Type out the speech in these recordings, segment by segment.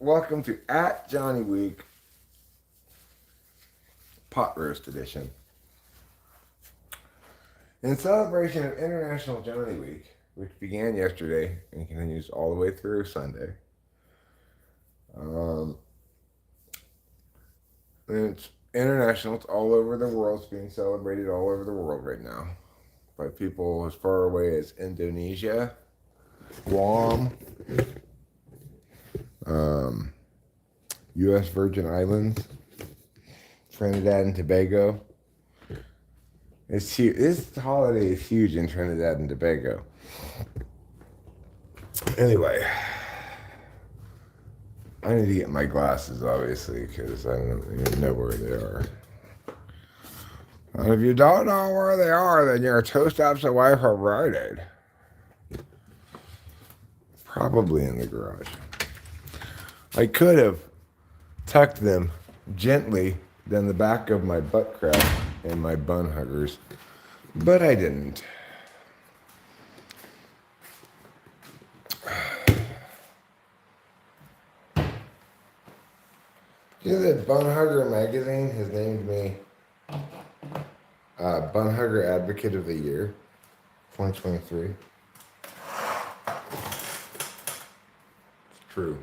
welcome to At Johnny Week Pot Roast Edition. In celebration of International Johnny Week, which began yesterday and continues all the way through Sunday, and it's international, it's all over the world, it's being celebrated all over the world right now by people as far away as Indonesia, Guam, U.S. Virgin Islands, Trinidad and Tobago. It's huge. This holiday is huge in Trinidad and Tobago. Anyway, I need to get my glasses, obviously, because I don't even know where they are. And if you don't know where they are, then you're 2 steps away from Rite Aid. Probably in the garage. I could have tucked them gently down the back of my butt crack and my bun huggers, but I didn't. You know that Bun Hugger magazine has named me Bun Hugger Advocate of the Year, 2023. It's true.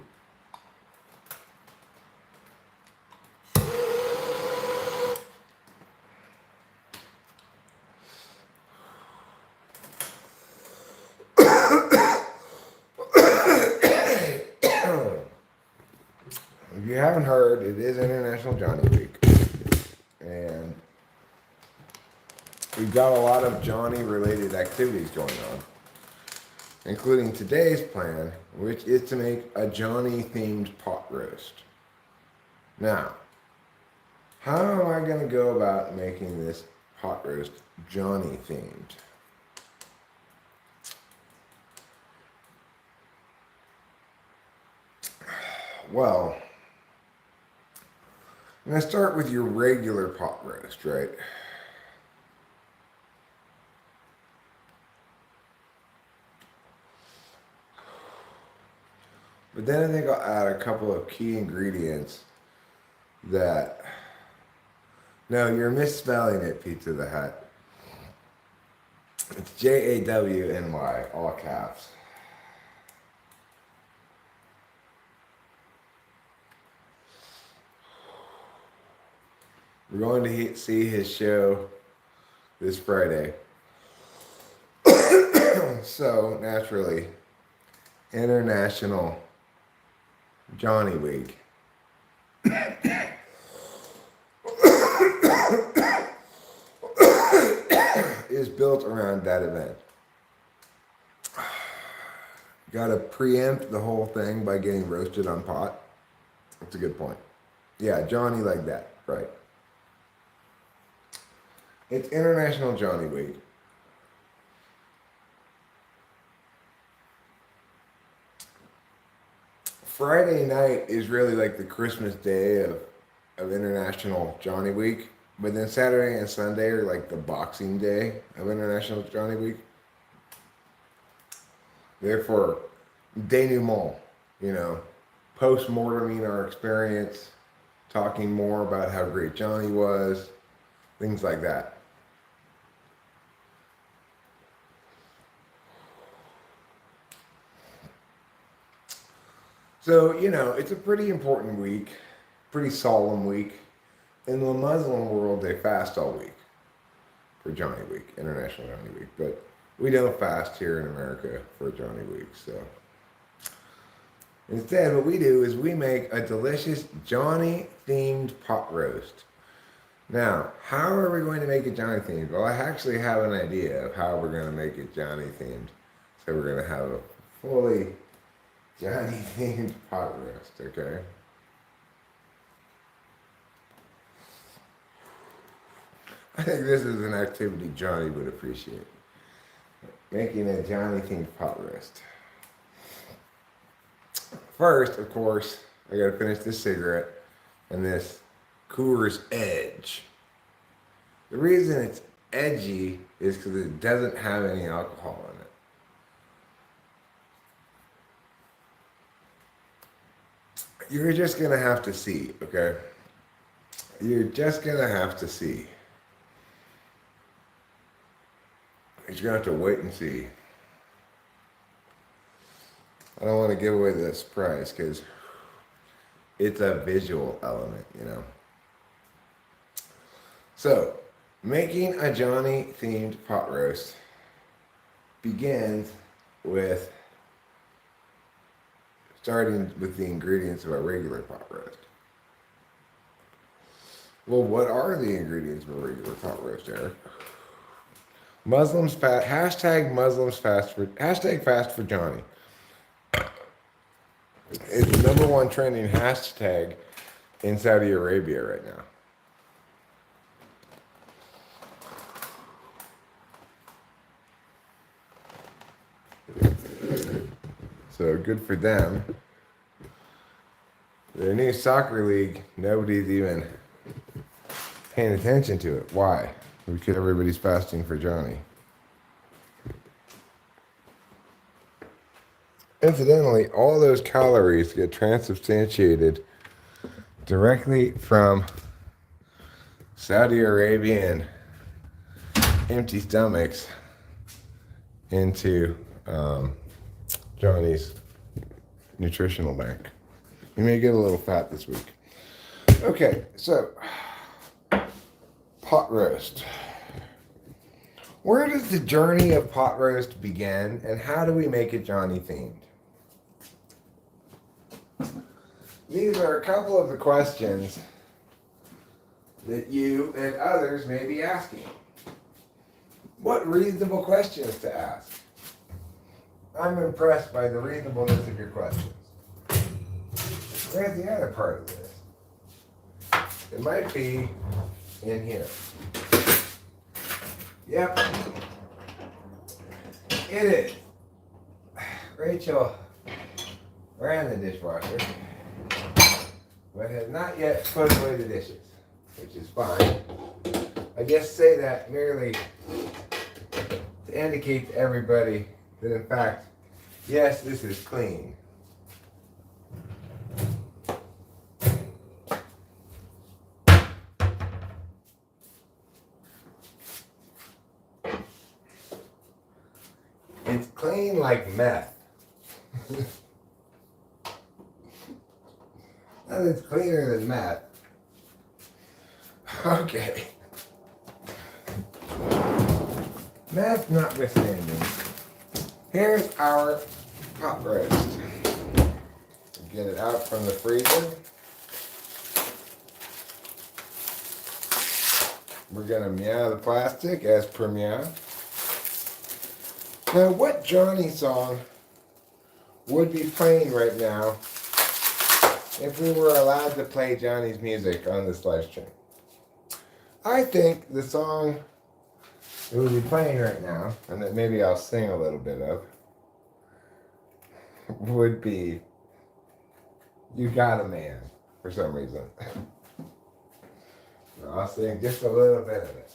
If you haven't heard, it is International Johnny Week. And we've got a lot of Johnny-related activities going on, including today's plan, which is to make a Johnny-themed pot roast. Now, how am I going to go about making this pot roast Johnny-themed? Well, I'm going to start with your regular pot roast, right? But then I think I'll add a couple of key ingredients that... No, you're misspelling it, Pizza the Hut. It's Jawny, all caps. We're going to see his show this Friday. So, naturally, International Johnny Week is built around that event. Got to preempt the whole thing by getting roasted on pot. That's a good point. Yeah, Johnny like that, right. It's International Johnny Week. Friday night is really like the Christmas day of International Johnny Week. But then Saturday and Sunday are like the Boxing Day of International Johnny Week. Therefore, denouement, post-morteming our experience, talking more about how great Johnny was, things like that. So, it's a pretty important week, pretty solemn week. In the Muslim world, they fast all week for Johnny Week, International Johnny Week. But we don't fast here in America for Johnny Week. So instead, what we do is we make a delicious Johnny-themed pot roast. Now, how are we going to make it Johnny-themed? Well, I actually have an idea of how we're going to make it Johnny-themed. So we're going to have a fully Johnny-themed pot roast, okay? I think this is an activity Johnny would appreciate. Making a Johnny-themed pot roast. First, of course, I gotta finish this cigarette and this Coors Edge. The reason it's edgy is because it doesn't have any alcohol in it. You're just gonna have to see, okay? You're just gonna have to see. You're gonna have to wait and see. I don't want to give away the surprise because it's a visual element, you know. So, making a Johnny themed pot roast begins with starting with the ingredients of a regular pot roast. Well, what are the ingredients of a regular pot roast, Eric? Muslims fast, hashtag fast for Johnny. It's the number one trending hashtag in Saudi Arabia right now. So good for them. Their new soccer league, nobody's even paying attention to it. Why? Because everybody's fasting for Johnny. Incidentally, all those calories get transubstantiated directly from Saudi Arabian empty stomachs into Johnny's nutritional bank. You may get a little fat this week. Okay, so pot roast. Where does the journey of pot roast begin, and how do we make it Johnny themed? These are a couple of the questions that you and others may be asking. What reasonable questions to ask? I'm impressed by the reasonableness of your questions. Where's the other part of this? It might be in here. Yep. It is. Rachel ran the dishwasher, but has not yet put away the dishes, which is fine. I guess say that merely to indicate to everybody that in fact, yes, this is clean. It's clean like meth. Nothing's cleaner than meth. Okay. Meth notwithstanding, here's our pot roast. Get it out from the freezer. We're gonna meow the plastic as per meow. Now, what Johnny song would be playing right now if we were allowed to play Johnny's music on this live stream? I think the song that would be playing right now, and that maybe I'll sing a little bit of, would be You Got a Man, for some reason. I'll sing just a little bit of it.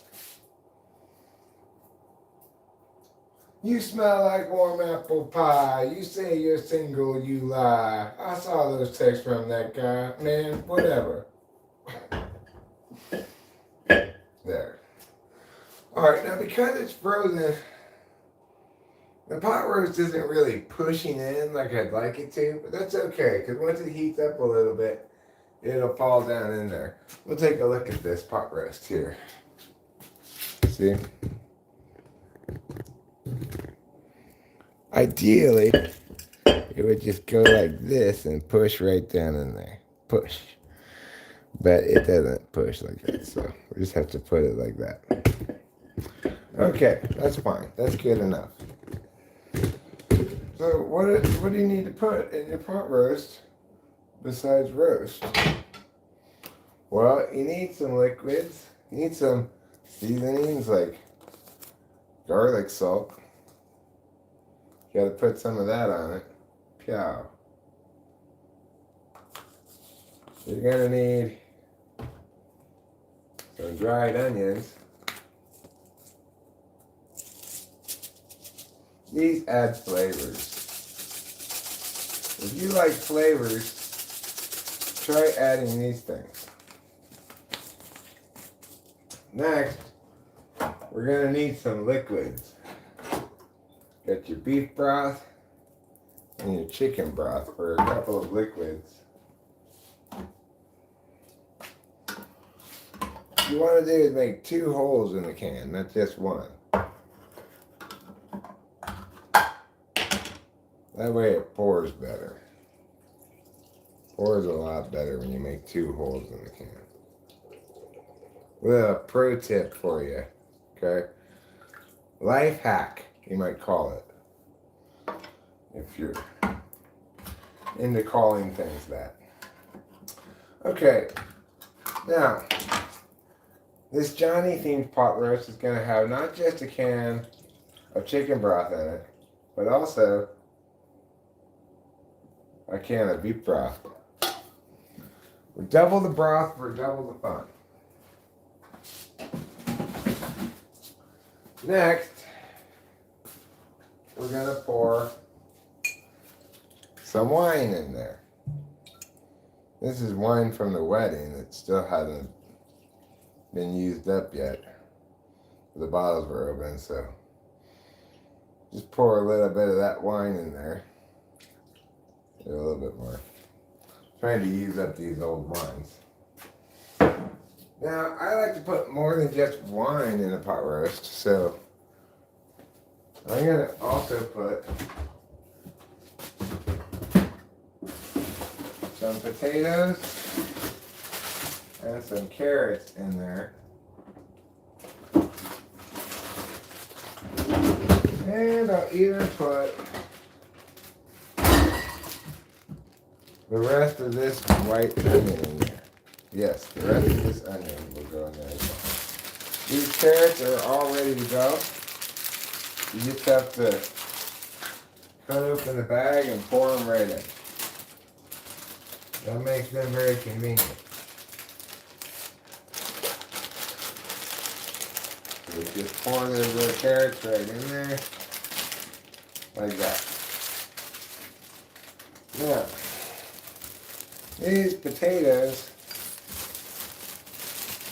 You smell like warm apple pie. You say you're single, you lie. I saw those texts from that guy. Man, whatever. There. Alright, now because it's frozen, the pot roast isn't really pushing in like I'd like it to, but that's okay, because once it heats up a little bit, it'll fall down in there. We'll take a look at this pot roast here. See? Ideally, it would just go like this and push right down in there. Push. But it doesn't push like that, so we just have to put it like that. Okay, that's fine. That's good enough. So what do you need to put in your pot roast besides roast? Well, you need some liquids. You need some seasonings like garlic salt. You gotta put some of that on it. Pow. You're gonna need some dried onions. These add flavors. If you like flavors, try adding these things. Next, we're going to need some liquids. Got your beef broth and your chicken broth for a couple of liquids. What you want to do is make 2 holes in the can, not just one. That way it pours better. Pours a lot better when you make 2 holes in the can. Well, a pro tip for you, okay? Life hack, you might call it, if you're into calling things that. Okay, now, this Johnny themed pot roast is going to have not just a can of chicken broth in it, but also a can of beef broth. We double the broth for double the fun. Next, we're going to pour some wine in there. This is wine from the wedding that still hasn't been used up yet. The bottles were open, so just pour a little bit of that wine in there. A little bit more. Trying to use up these old wines. Now, I like to put more than just wine in a pot roast, so I'm going to also put some potatoes and some carrots in there. And I'll even put the rest of this white onion in there. Yes, the rest of this onion will go in there as well. These carrots are all ready to go. You just have to cut open the bag and pour them right in. That makes them very convenient. So we just pour those little carrots right in there, like that. Now, these potatoes,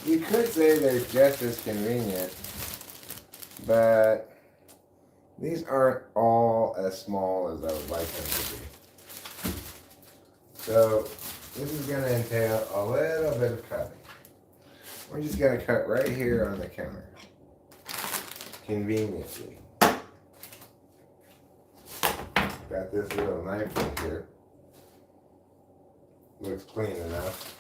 you could say they're just as convenient, but these aren't all as small as I would like them to be. So this is going to entail a little bit of cutting. We're just going to cut right here on the counter, conveniently. Got this little knife right here. Looks clean enough.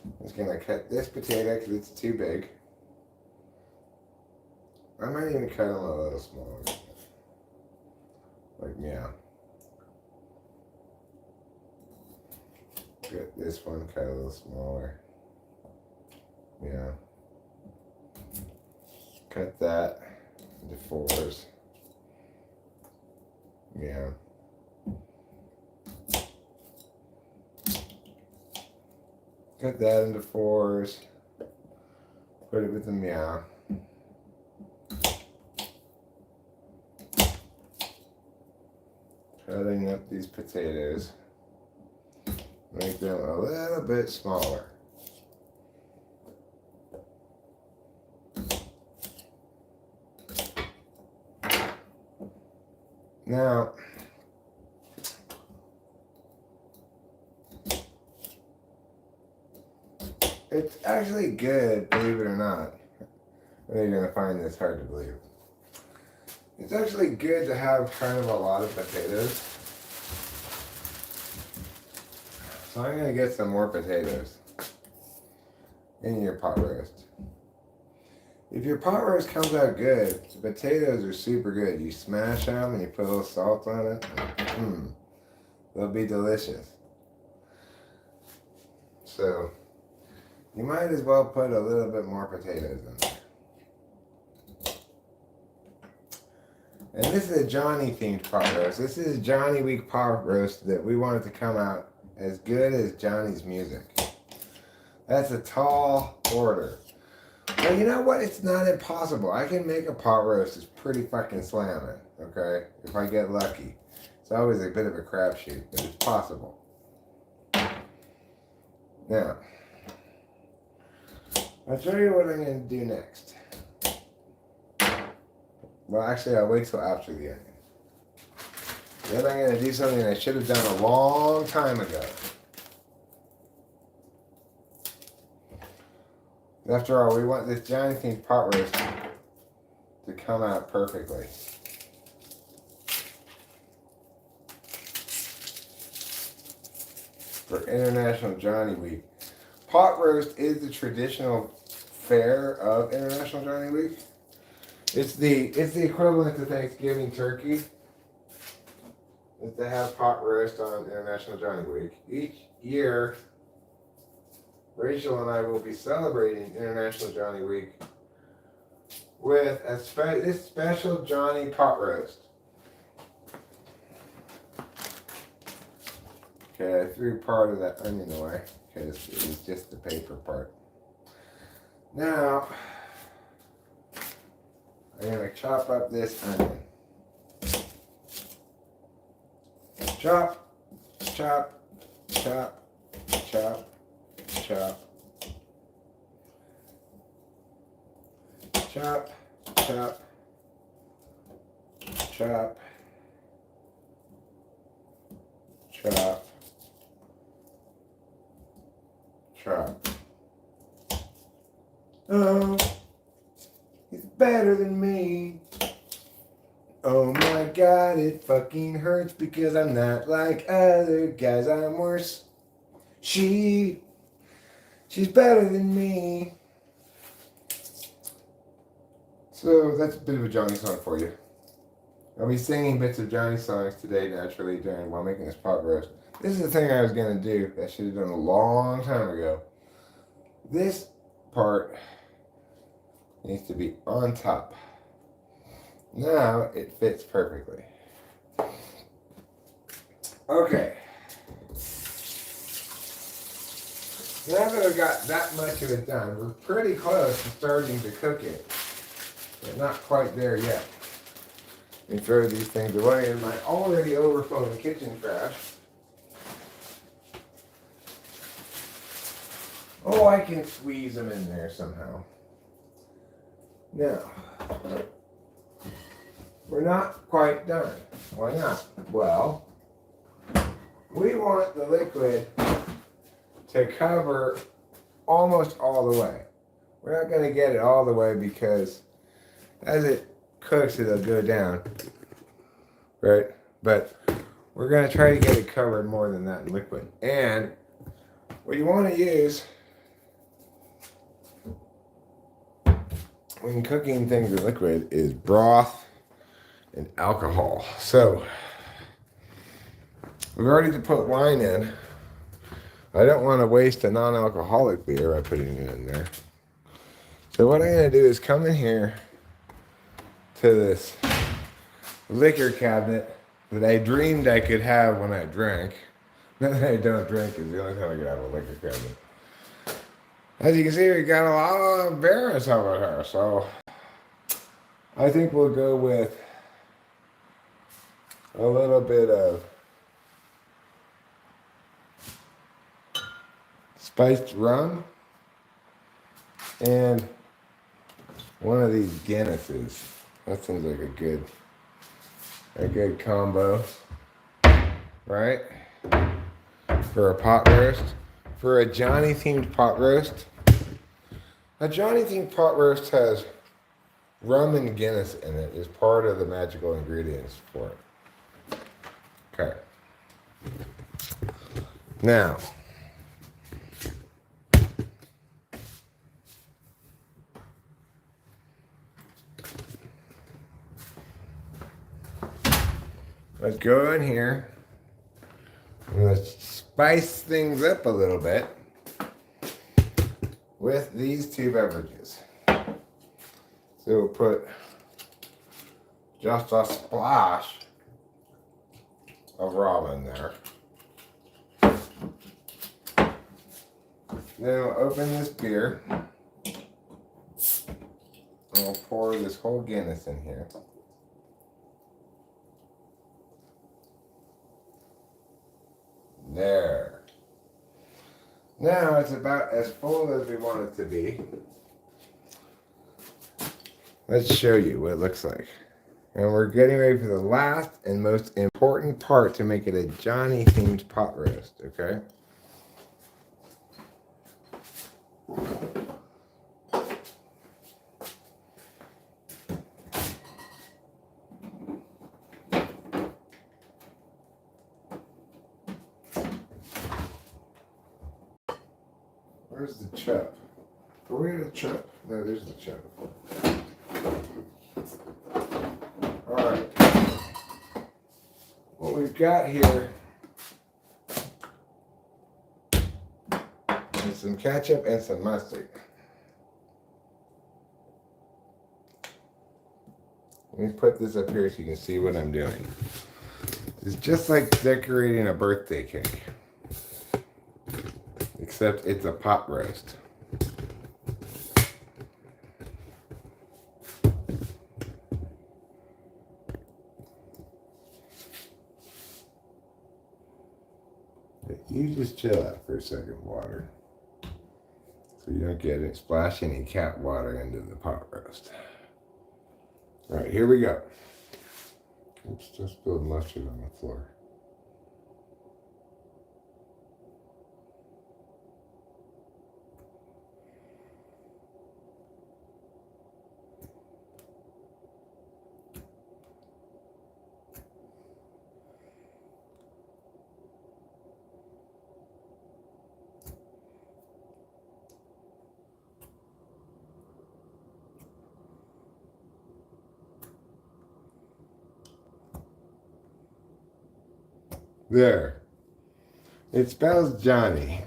I'm just going to cut this potato because it's too big. I might even cut them a little smaller. Like meow. Get this one cut a little smaller. Yeah. Cut that into 4s. Yeah. Cut that into 4s. Put it with the meow. Cutting up these potatoes. Make them a little bit smaller. Now, it's actually good, believe it or not. I know you're going to find this hard to believe. It's actually good to have kind of a lot of potatoes. So I'm going to get some more potatoes in your pot roast. If your pot roast comes out good, the potatoes are super good. You smash them and you put a little salt on it. They'll be delicious. So you might as well put a little bit more potatoes in there. And this is a Johnny themed pot roast. This is Johnny Week pot roast that we wanted to come out as good as Johnny's music. That's a tall order. But you know what? It's not impossible. I can make a pot roast that's pretty fucking slamming, okay? If I get lucky. It's always a bit of a crapshoot, but it's possible. Now, I'll show you what I'm going to do next. Well, actually, I'll wait till after the onion. Then I'm going to do something I should have done a long time ago. After all, we want this Johnny themed pot roast to come out perfectly. For International Johnny Week. Pot roast is the traditional fare of International Johnny Week. It's the equivalent to Thanksgiving turkey. Is to have pot roast on International Johnny Week. Each year, Rachel and I will be celebrating International Johnny Week with this special Johnny pot roast. Okay, I threw part of that onion away because it was just the paper part. Now, I'm going to chop up this onion. Chop, chop, chop, chop, chop, chop, chop, chop, chop, chop. Oh, he's better than me. Oh my God, it fucking hurts because I'm not like other guys. I'm worse. She's better than me. So that's a bit of a Johnny song for you. I'll be singing bits of Johnny songs today naturally while making this pot roast. This is the thing I was going to do that I should have done a long time ago. This part needs to be on top. Now it fits perfectly. Okay. Now that I've got that much of it done, we're pretty close to starting to cook it. But not quite there yet. Let me throw these things away in my already overflowing kitchen trash. Oh, I can squeeze them in there somehow. Now, we're not quite done. Why not? Well, we want the liquid to cover almost all the way. We're not going to get it all the way because as it cooks, it'll go down, right? But we're going to try to get it covered more than that in liquid. And what you want to use when cooking things in liquid is broth and alcohol. So we've already put wine in. I don't want to waste a non-alcoholic beer by putting it in there. So what I'm going to do is come in here to this liquor cabinet that I dreamed I could have when I drank. Now that I don't drink is the only time I can have a liquor cabinet. As you can see, we got a lot of beers over here, so I think we'll go with a little bit of spiced rum and one of these Guinnesses. That seems like a good combo, right? For a pot roast. For a Johnny themed pot roast. A Johnny themed pot roast has rum and Guinness in it as part of the magical ingredients for it. Okay. Now, let's go in here and let's spice things up a little bit with these two beverages. So we'll put just a splash of rum in there. Then we'll open this beer and we'll pour this whole Guinness in here. There. Now it's about as full as we want it to be. Let's show you what it looks like. And we're getting ready for the last and most important part to make it a Johnny themed pot roast, okay? Where's the chop? Are we at a chop? No, there's the chop. Alright. What we've got here is some ketchup and some mustard. Let me put this up here so you can see what I'm doing. It's just like decorating a birthday cake. Except it's a pot roast. You just chill out for a second, water. So you don't get it, splash any cat water into the pot roast. Alright, here we go. Oops, just spilled mustard on the floor. There. It spells Johnny.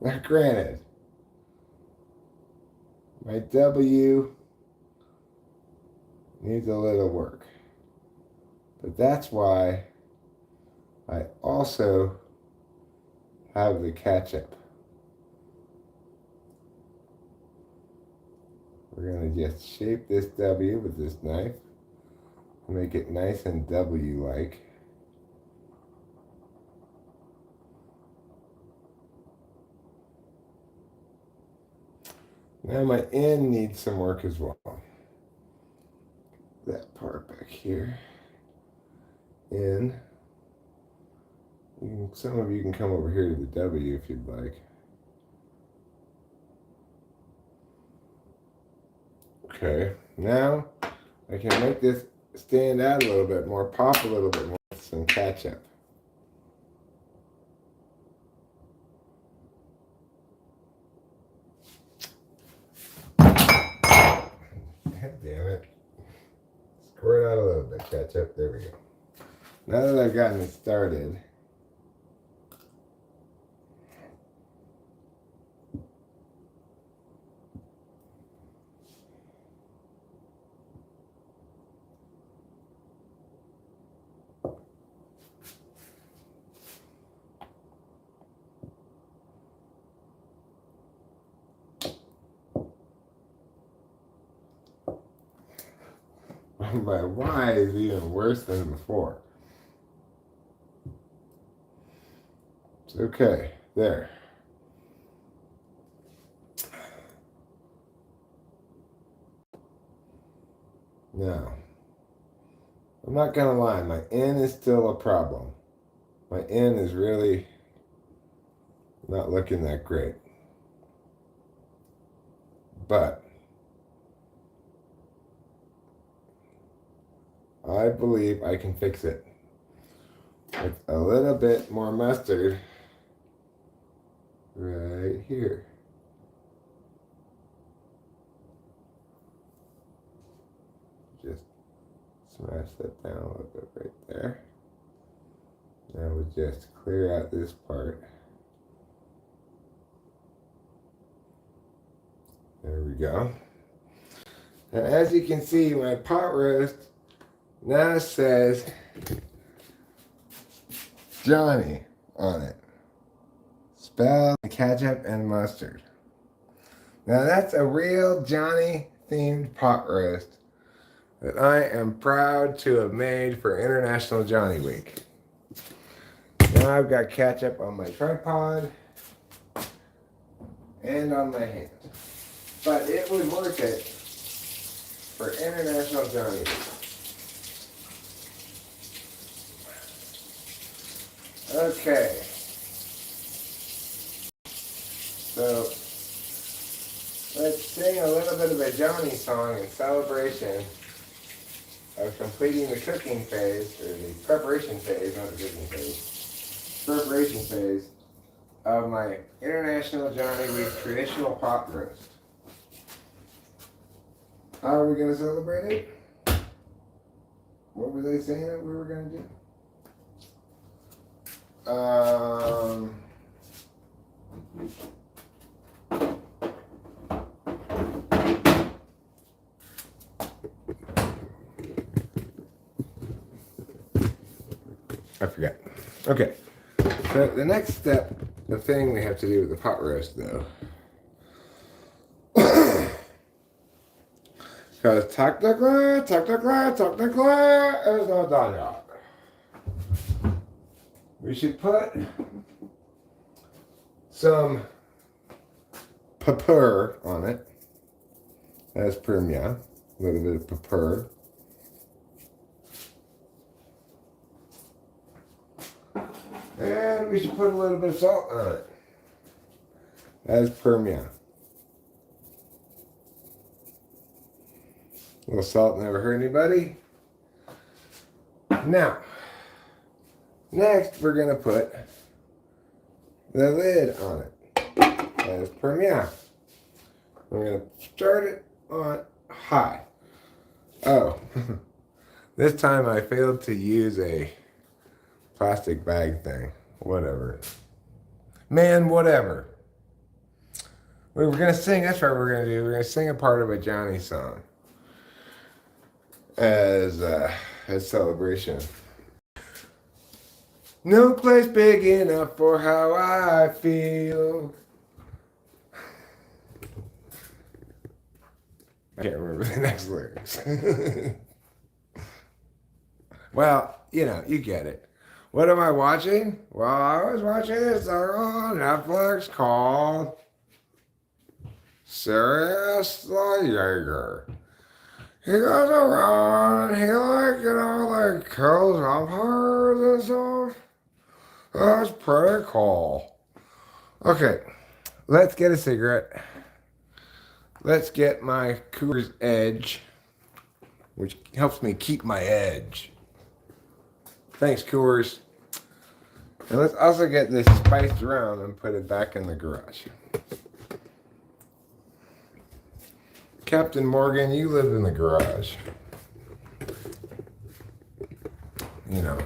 Now granted, my W needs a little work. But that's why I also have the ketchup. We're going to just shape this W with this knife. Make it nice and W-like. Now my N needs some work as well. That part back here. N. Some of you can come over here to the W if you'd like. Okay, now I can make this stand out a little bit more, pop a little bit more with some ketchup. God damn it. Squirt out a little bit, ketchup. There we go. Now that I've gotten it started, my Y is even worse than before. It's okay. There. Now, I'm not gonna lie, my N is still a problem. My N is really not looking that great. But I believe I can fix it with a little bit more mustard right here. Just smash that down a little bit right there. Now we just clear out this part. There we go. Now as you can see, my pot roast now says Johnny on it. Spelled ketchup and mustard. Now that's a real Johnny themed pot roast that I am proud to have made for International Johnny Week. Now I've got ketchup on my tripod and on my hands. But it was worth it for International Johnny Week. Okay. So, let's sing a little bit of a Johnny song in celebration of completing the cooking phase, or the preparation phase, not the cooking phase, preparation phase of my International Johnny Week traditional pot roast. How are we going to celebrate it? What were they saying that we were going to do? I forgot. Okay. So the next step, the thing we have to do with the pot roast, though, because technically is not done yet. We should put some pepper on it, as per me, a little bit of pepper. And we should put a little bit of salt on it, as per me. A little salt never hurt anybody. Now, next we're going to put the lid on it, as per me. We're going to start it on high. Oh, this time I failed to use a plastic bag thing. Whatever. Man, whatever. We were going to sing, that's what we're going to do. We're going to sing a part of a Johnny song as celebration. No place big enough for how I feel. I can't remember the next lyrics. Well, you know, you get it. What am I watching? Well, I was watching this on Netflix called ssuartscire. He goes around and he like kills vampires and stuff. That's pretty cool. Okay, let's get a cigarette. Let's get my Coors Edge, which helps me keep my edge. Thanks, Coors. And let's also get this spiced around and put it back in the garage. Captain Morgan, you live in the garage. You know.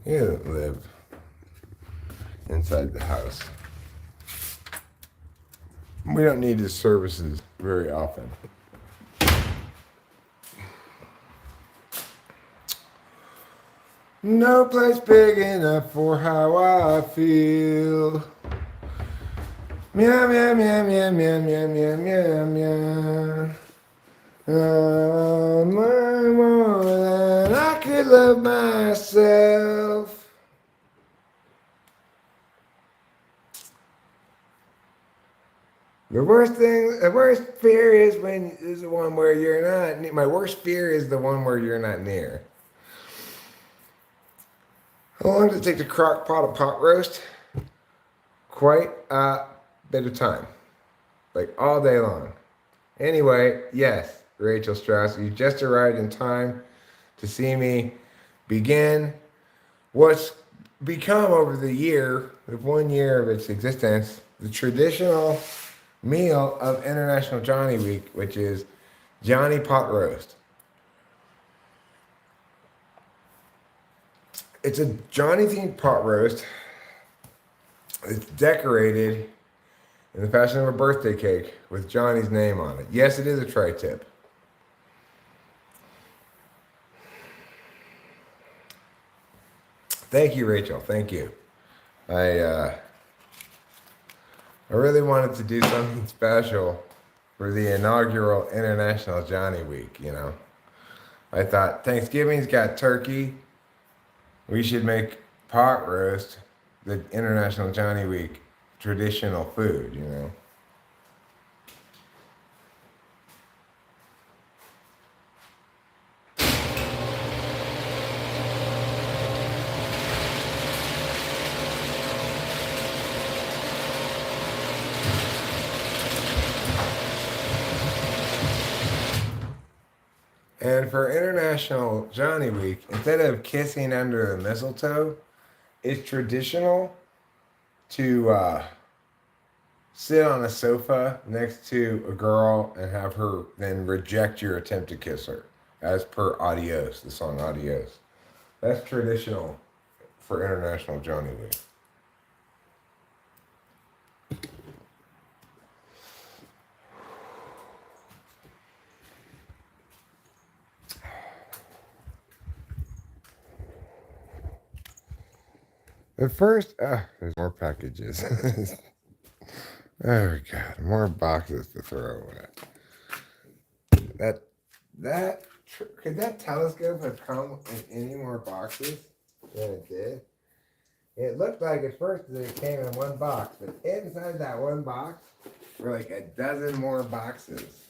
He doesn't live inside the house. We don't need his services very often. No place big enough for how I feel. Meow, meow, meow, meow, meow, meow, meow, meow, meow. More than I could love myself. The worst fear is the one where you're not. My worst fear is the one where you're not near. How long does it take to crock pot a pot roast? Quite a bit of time, like all day long. Anyway, yes, Rachel Strauss, you just arrived in time to see me begin what's become over the year, the 1 year of its existence, the traditional meal of International Johnny Week, which is Johnny Pot Roast. It's a Johnny themed pot roast. It's decorated in the fashion of a birthday cake with Johnny's name on it. Yes, it is a tri-tip. Thank you, Rachel. Thank you. I really wanted to do something special for the inaugural International Johnny Week, you know. I thought Thanksgiving's got turkey. We should make pot roast the International Johnny Week traditional food, you know. And for International Johnny Week, instead of kissing under the mistletoe, it's traditional to sit on a sofa next to a girl and have her then reject your attempt to kiss her, as per Adios, the song Adios. That's traditional for International Johnny Week. At first, there's more packages. Oh God, more boxes to throw away. Could that telescope have come in any more boxes than it did? It looked like at first that it came in one box, but inside that one box were like a dozen more boxes.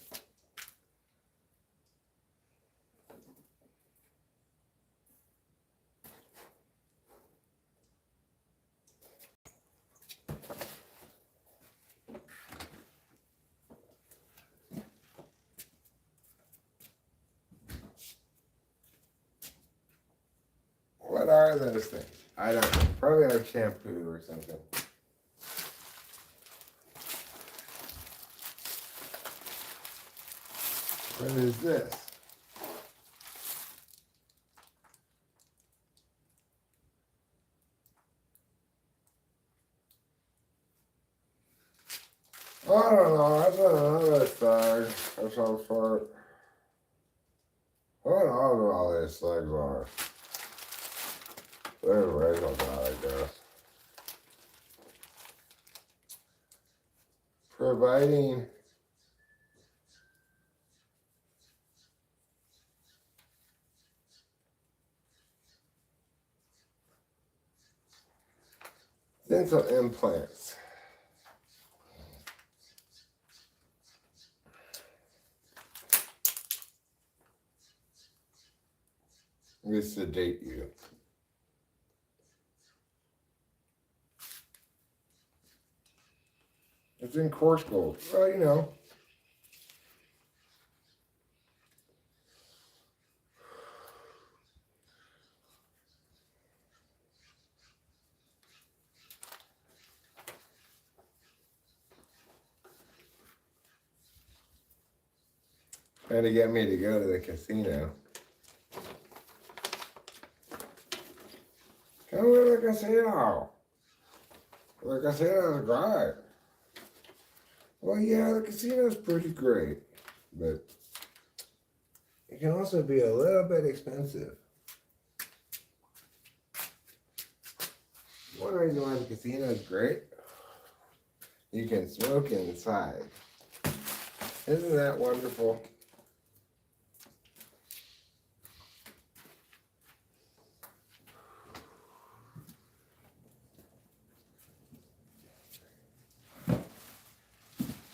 What are those things? I don't know. Probably like shampoo or something. What is this? I don't know. That's another thing of some sort. I don't know what all these things are. They're original, I guess. Providing dental implants. We sedate you. It's in coarse gold. Well, you know. Trying to get me to go to the casino. Come to the casino. The casino's great. Well, yeah, the casino's pretty great, but it can also be a little bit expensive. One reason why the casino is great, you can smoke inside. Isn't that wonderful?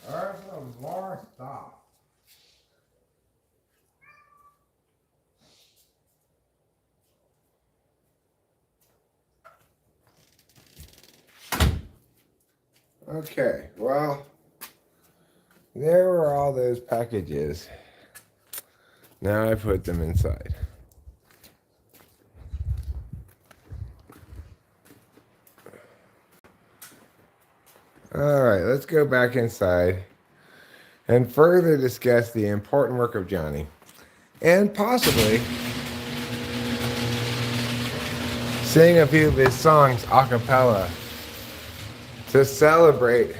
There's some more stuff. Okay, well, there were all those packages. Now I put them inside. All right, let's go back inside and further discuss the important work of Johnny and possibly sing a few of his songs a cappella to celebrate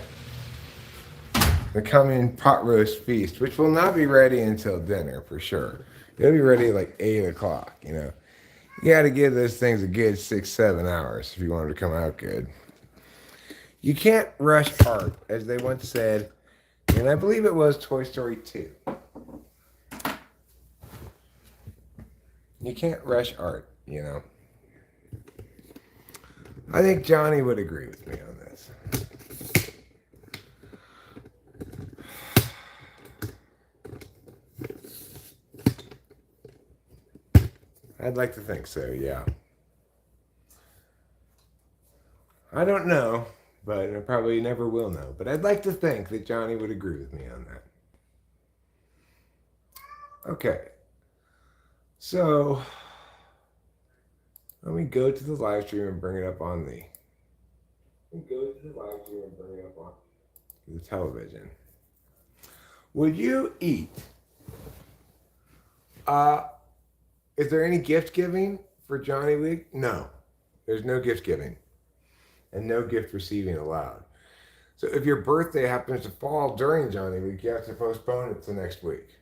the coming pot roast feast, which will not be ready until dinner for sure. It'll be ready at like 8 o'clock, you know. You got to give those things a good 6-7 hours if you want them to come out good. You can't rush art, as they once said, and I believe it was Toy Story 2. You can't rush art, you know. I think Johnny would agree with me on this. I'd like to think so, yeah. I don't know, but I probably never will know. But I'd like to think that Johnny would agree with me on that. Okay, so let me go to the live stream and bring it up on the television. Would you eat? Is there any gift giving for Johnny Week? No, there's no gift giving, and no gift receiving allowed. So if your birthday happens to fall during Johnny Week, you have to postpone it to next week.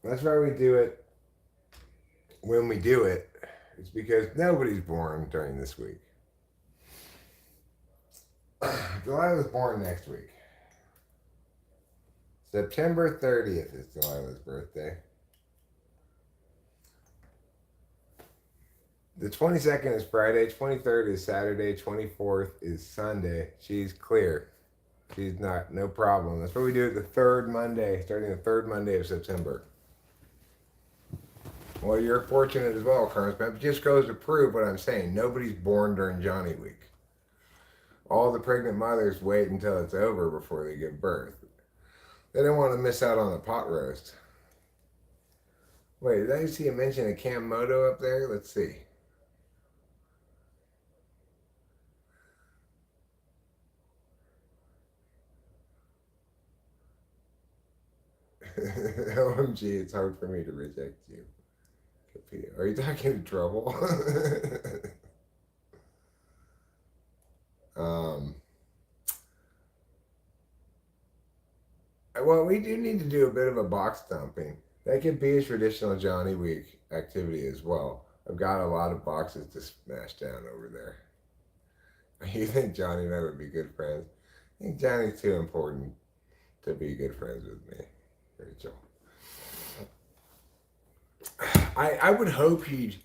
That's why we do it when we do it. It's because nobody's born during this week. Delilah's born next week. September 30th is Delilah's birthday. The 22nd is Friday, 23rd is Saturday, 24th is Sunday. She's clear. She's not, no problem. That's what we do the third Monday, starting the third Monday of September. Well, you're fortunate as well, Kermit. It just goes to prove what I'm saying. Nobody's born during Johnny Week. All the pregnant mothers wait until it's over before they give birth. They don't want to miss out on the pot roast. Wait, did I see a mention of Cam Moto up there? Let's see. OMG, it's hard for me to reject you. Are you talking in trouble? Well, we do need to do a bit of a box dumping. That could be a traditional Johnny Week activity as well. I've got a lot of boxes to smash down over there. You think Johnny and I would be good friends? I think Johnny's too important to be good friends with me, Rachel. I would hope he'd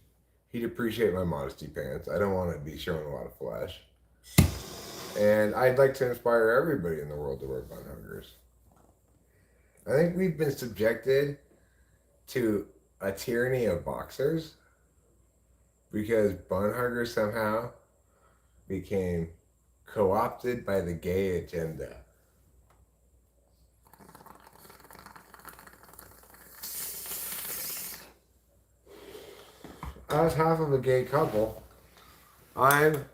appreciate my modesty pants. I don't want to be showing a lot of flesh. And I'd like to inspire everybody in the world to wear bun huggers. I think we've been subjected to a tyranny of boxers because bun huggers somehow became co-opted by the gay agenda. As half of a gay couple, I'm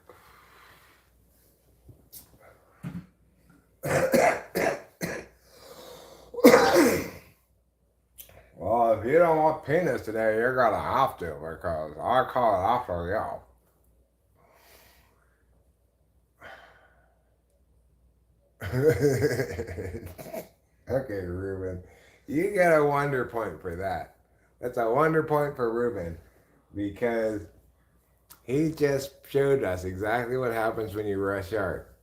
well, if you don't want penis today, you're gonna have to because I call it after you. Okay, Ruben. You get a wonder point for that. That's a wonder point for Ruben because he just showed us exactly what happens when you rush art.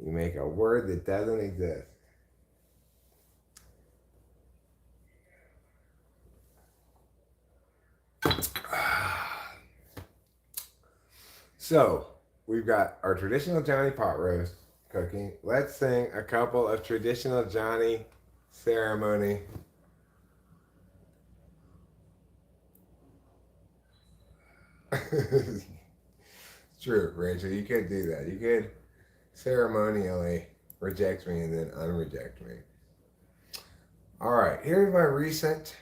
You make a word that doesn't exist. So, we've got our traditional Johnny pot roast cooking. Let's sing a couple of traditional Johnny ceremony. It's true, Rachel. You could do that. You could ceremonially reject me and then unreject me. All right, here's my recent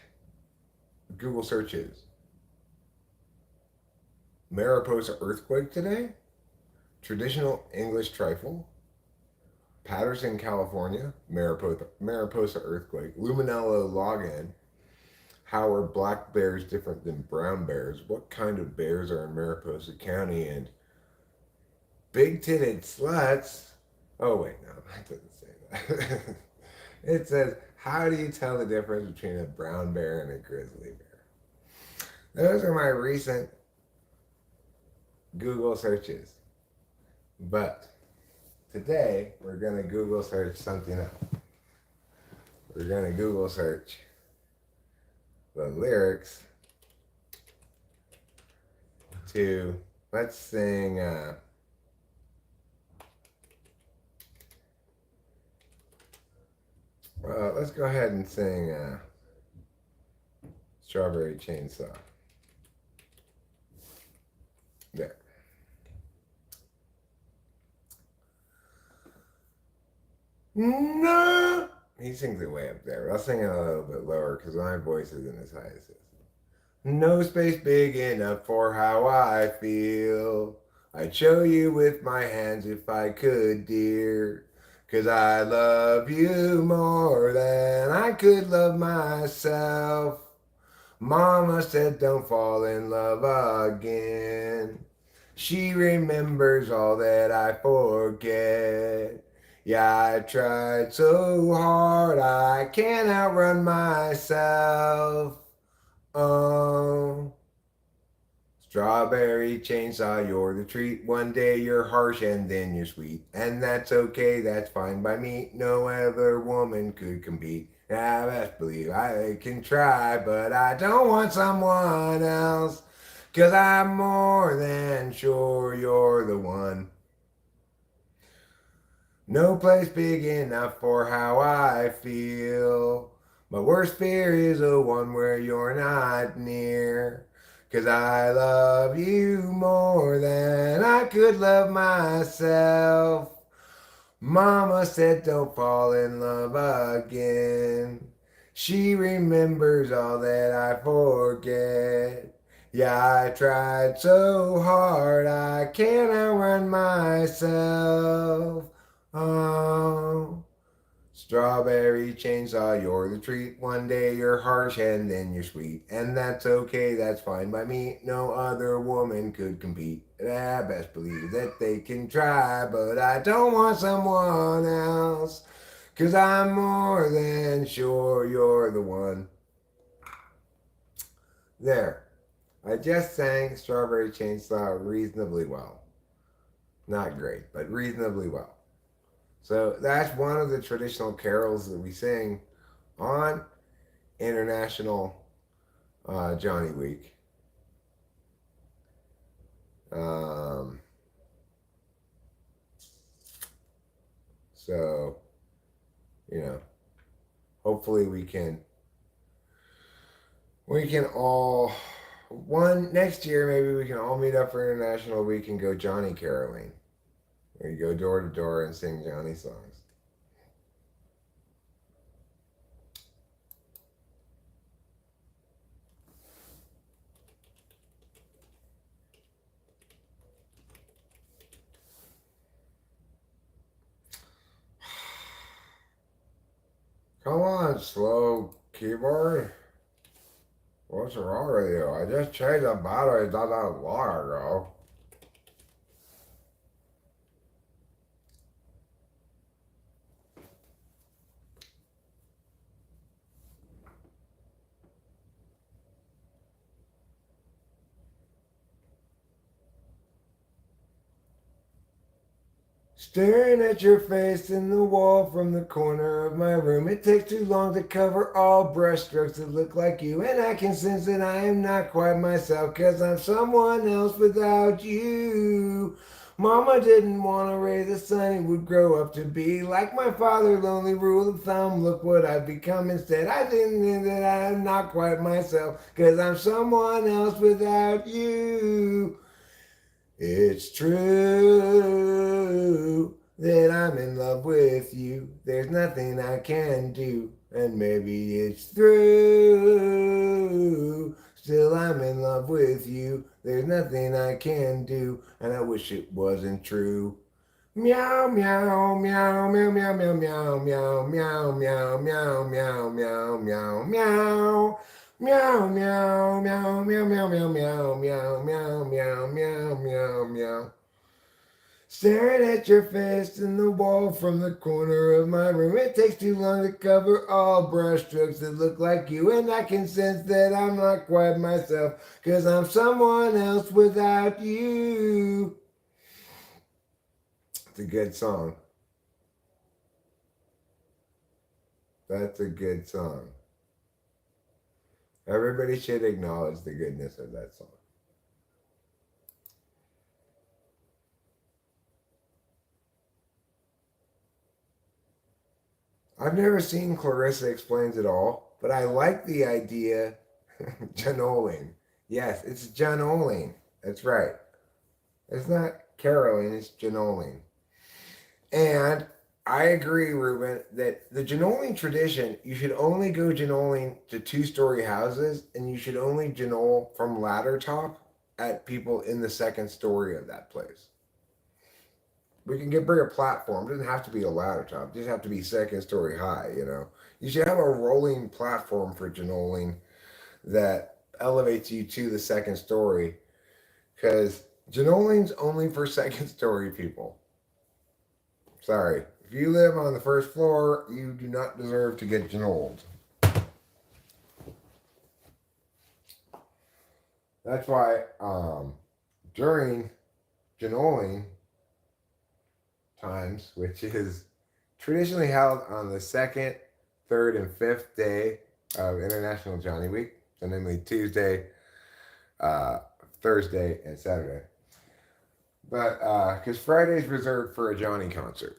Google searches. Mariposa earthquake today, traditional English trifle, Patterson, California, Mariposa earthquake, Luminello login, how are black bears different than brown bears, what kind of bears are in Mariposa County, and big-titted sluts. Oh wait, no, that doesn't say that. It says, how do you tell the difference between a brown bear and a grizzly bear? Those are my recent Google searches. But today, we're going to Google search something else. We're going to Google search the lyrics to, let's sing, let's go ahead and sing strawberry chainsaw. There. No! He sings it way up there. I'll sing it a little bit lower because my voice isn't as high as his. No space big enough for how I feel. I'd show you with my hands if I could, dear. 'Cause I love you more than I could love myself. Mama said don't fall in love again. She remembers all that I forget. Yeah, I tried so hard I can't outrun myself. Oh, strawberry chainsaw, you're the treat. One day you're harsh and then you're sweet. And that's okay, that's fine by me. No other woman could compete. I best believe I can try, but I don't want someone else. 'Cause I'm more than sure you're the one. No place big enough for how I feel. My worst fear is the one where you're not near. 'Cause I love you more than I could love myself. Mama said don't fall in love again. She remembers all that I forget. Yeah, I tried so hard I can't outrun myself. Oh, strawberry chainsaw, you're the treat. One day you're harsh and then you're sweet. And that's okay, that's fine by me. No other woman could compete. And I best believe that they can try, but I don't want someone else. 'Cause I'm more than sure you're the one. There. I just sang Strawberry Chainsaw reasonably well. Not great, but reasonably well. So that's one of the traditional carols that we sing on International Johnny Week. So, you know, hopefully we can all next year maybe we can all meet up for International Week and go Johnny caroling. Where you go door to door and sing Johnny songs. Come on, slow keyboard. What's wrong with you? I just changed the battery not that long ago. Staring at your face in the wall from the corner of my room. It takes too long to cover all brushstrokes that look like you. And I can sense that I am not quite myself, 'cause I'm someone else without you. Mama didn't want to raise a son who would grow up to be like my father, lonely rule of thumb. Look what I've become instead. I think that I am not quite myself, 'cause I'm someone else without you. It's true that I'm in love with you. There's nothing I can do, and maybe it's true. Still, I'm in love with you. There's nothing I can do, and I wish it wasn't true. Meow, meow, meow, meow, meow, meow, meow, meow, meow, meow, meow, meow, meow, meow, meow. Meow, meow, meow, meow, meow, meow, meow, meow, meow, meow, meow, meow, meow. Staring at your face in the wall from the corner of my room. It takes too long to cover all brushstrokes that look like you. And I can sense that I'm not quite myself, 'cause I'm someone else without you. It's a good song. That's a good song. Everybody should acknowledge the goodness of that song. I've never seen Clarissa Explains It All, but I like the idea Janoline. Yes, it's Janoline. That's right. It's not Caroline, it's Janoline. And I agree, Ruben, that the Janoline tradition, you should only go Janoline to 2-story houses, and you should only Janole from ladder top at people in the second story of that place. We can bring a platform. It doesn't have to be a ladder top. It just have to be second story high, you know. You should have a rolling platform for Janoline that elevates you to the second story, because Janoline's only for second story people. Sorry. If you live on the first floor, you do not deserve to get Janoled. That's why during Janoling times, which is traditionally held on the second, third, and fifth day of International Johnny Week, so namely Tuesday, Thursday, and Saturday. But because Friday is reserved for a Johnny concert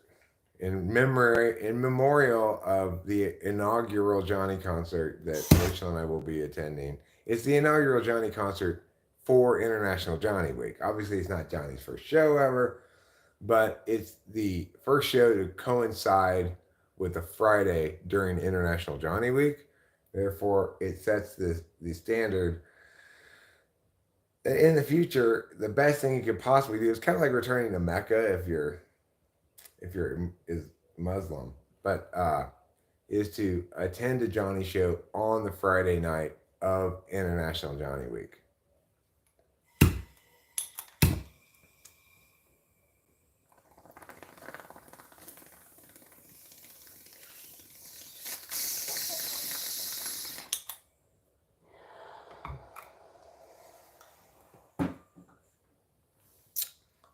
in memorial of the inaugural Johnny concert that Rachel and I will be attending. It's the inaugural Johnny concert for International Johnny Week. Obviously, it's not Johnny's first show ever, but it's the first show to coincide with a Friday during International Johnny Week. Therefore, it sets the standard. In the future, the best thing you could possibly do is kind of like returning to Mecca if you're is Muslim, but is to attend a Johnny show on the Friday night of International Johnny Week.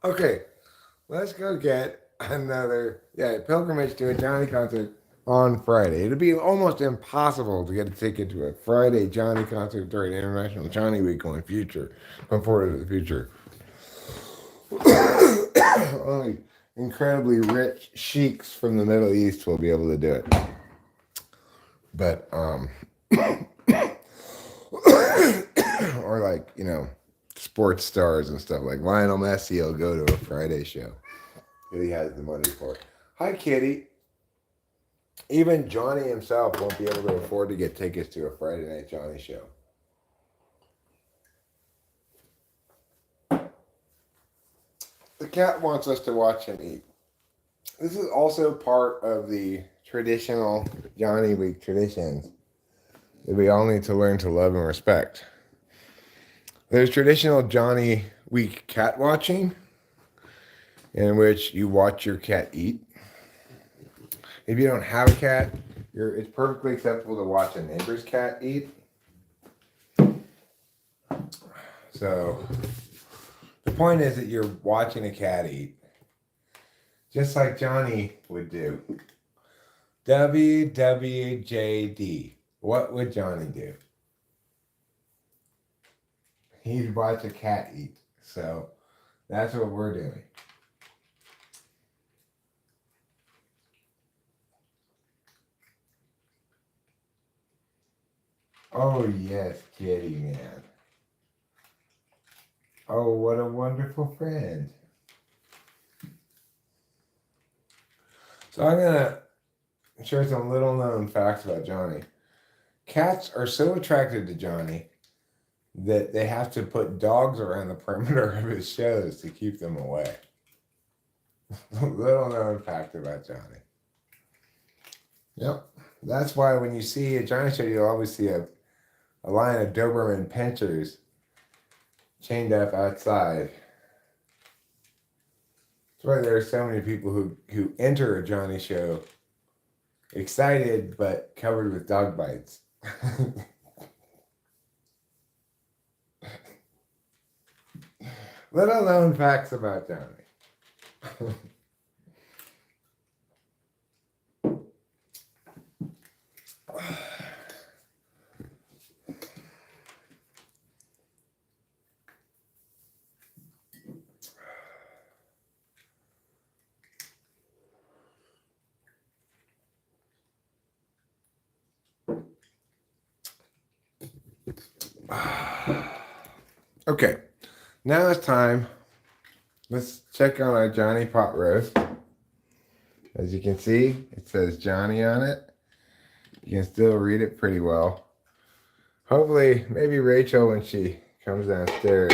Okay, let's go get another pilgrimage to a Johnny concert on Friday. It'd be almost impossible to get a ticket to a Friday Johnny concert during International Johnny Week going forward to the future. Only incredibly rich sheiks from the Middle East will be able to do it. But or like, sports stars and stuff like Lionel Messi will go to a Friday show. He has the money for it. Hi, Kitty. Even Johnny himself won't be able to afford to get tickets to a Friday night Johnny show. The cat wants us to watch him eat. This is also part of the traditional Johnny Week traditions that we all need to learn to love and respect. There's traditional Johnny Week cat watching, in which you watch your cat eat. If you don't have a cat, it's perfectly acceptable to watch a neighbor's cat eat. So the point is that you're watching a cat eat, just like Johnny would do. WWJD. What would Johnny do? He'd watch a cat eat. So that's what we're doing. Oh, yes, Kitty Man. Oh, what a wonderful friend. So I'm going to share some little known facts about Johnny. Cats are so attracted to Johnny that they have to put dogs around the perimeter of his shows to keep them away. Little known fact about Johnny. Yep. That's why when you see a Johnny show, you'll always see a line of Doberman pinchers chained up outside. That's why there are so many people who enter a Johnny show excited but covered with dog bites. Little known facts about Johnny. Okay, now it's time. Let's check on our Johnny pot roast. As you can see, it says Johnny on it. You can still read it pretty well. Hopefully, maybe Rachel, when she comes downstairs,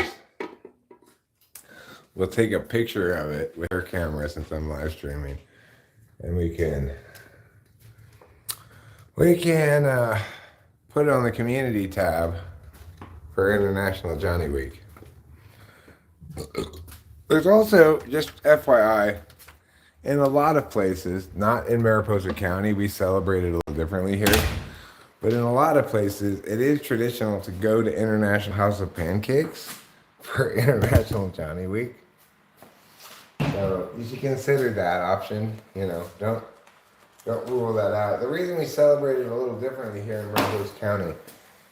will take a picture of it with her camera since I'm live streaming. And we can put it on the community tab for International Johnny Week. There's also, just FYI, in a lot of places, not in Mariposa County, we celebrate it a little differently here, but in a lot of places, it is traditional to go to International House of Pancakes for International Johnny Week. So you should consider that option. You know, don't rule that out. The reason we celebrate it a little differently here in Mariposa County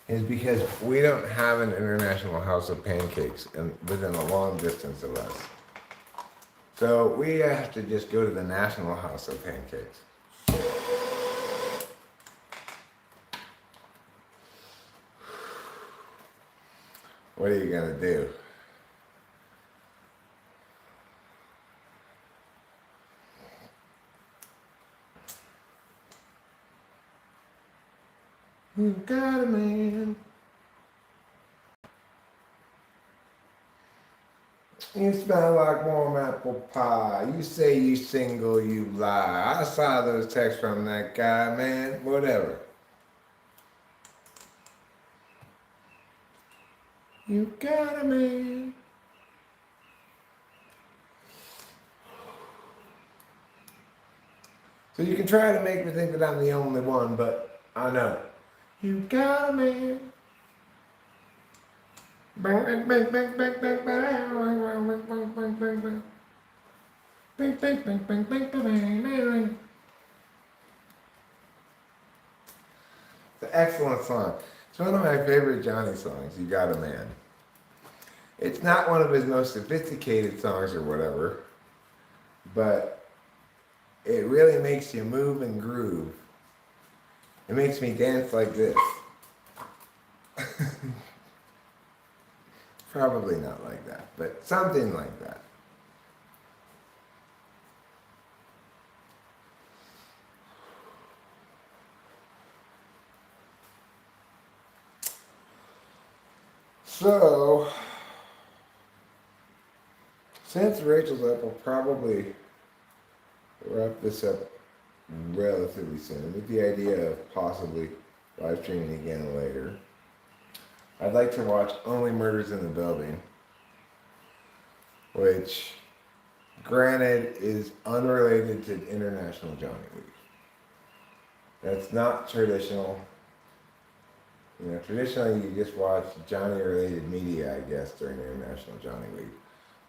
is because we don't have an International House of Pancakes within a long distance of us. So we have to just go to the National House of Pancakes. What are you gonna do? You got a man. You smell like warm apple pie. You say you single, you lie. I saw those texts from that guy, man. Whatever. You got a man. So you can try to make me think that I'm the only one, but I know. You got a man. Bang, bang, bang, bang, bang, bang, bang, bang, bang, bang, bang, bang. Bang, bang, bang, bang, bang, bang, bang. It's an excellent song. It's one of my favorite Johnny songs, You Got a Man. It's not one of his most sophisticated songs or whatever, but it really makes you move and groove. It makes me dance like this. Probably not like that, but something like that. So, since Rachel's up, I'll probably wrap this up relatively soon with the idea of possibly live streaming again later. I'd like to watch Only Murders in the Building, which, granted, is unrelated to International Johnny Week. That's not traditional. You know, traditionally you just watch Johnny-related media, I guess, during International Johnny Week.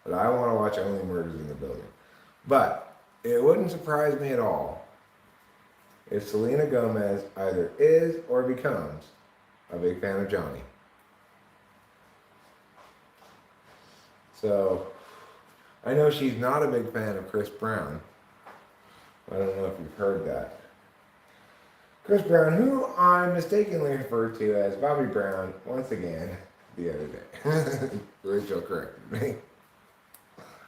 But I want to watch Only Murders in the Building. But it wouldn't surprise me at all if Selena Gomez either is or becomes a big fan of Johnny. So, I know she's not a big fan of Chris Brown. I don't know if you've heard that. Chris Brown, who I mistakenly referred to as Bobby Brown once again the other day. Rachel corrected me.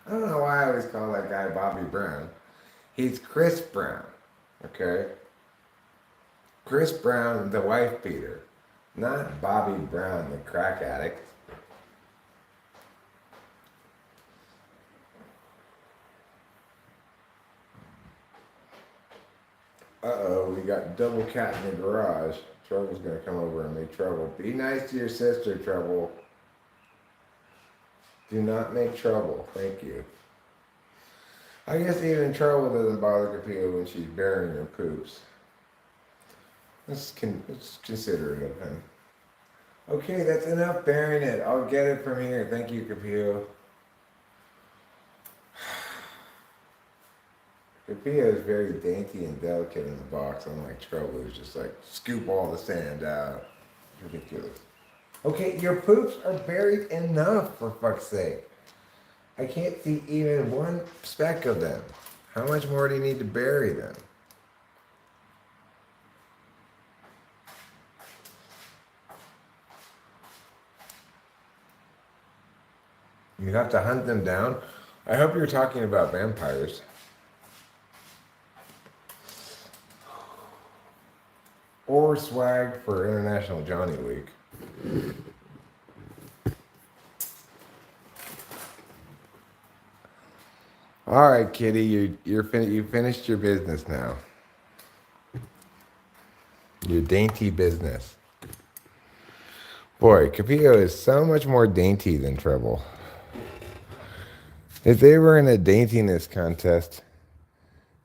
I don't know why I always call that guy Bobby Brown. He's Chris Brown, okay? Chris Brown, the wife beater, not Bobby Brown, the crack addict. Uh-oh, we got double cat in the garage. Trouble's gonna come over and make trouble. Be nice to your sister, Trouble. Do not make trouble. Thank you. I guess even Trouble doesn't bother Capilla when she's burying her poops. Let's consider it of him. Okay, that's enough burying it. I'll get it from here. Thank you, Capilla. Capilla is very dainty and delicate in the box, unlike Trouble, who's just like, scoop all the sand out. Ridiculous. Okay, your poops are buried enough, for fuck's sake. I can't see even one speck of them. How much more do you need to bury them? You have to hunt them down. I hope you're talking about vampires. Or swag for International Johnny Week. All right, Kitty, you finished your business now. Your dainty business. Boy, Capillo is so much more dainty than Treble. If they were in a daintiness contest,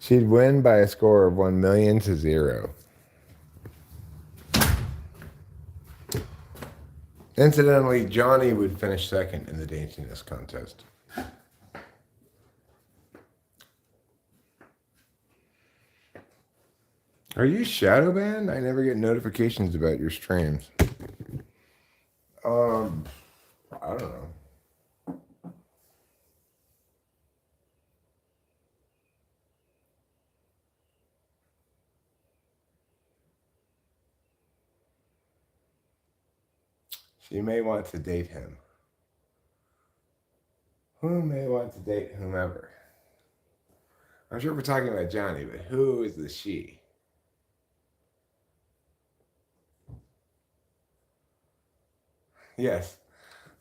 she'd win by a score of 1,000,000 to 0. Incidentally, Johnny would finish second in the daintiness contest. Are you shadow banned? I never get notifications about your streams. I don't know. She may want to date him. Who may want to date whomever? I'm sure we're talking about Johnny, but who is the she? Yes.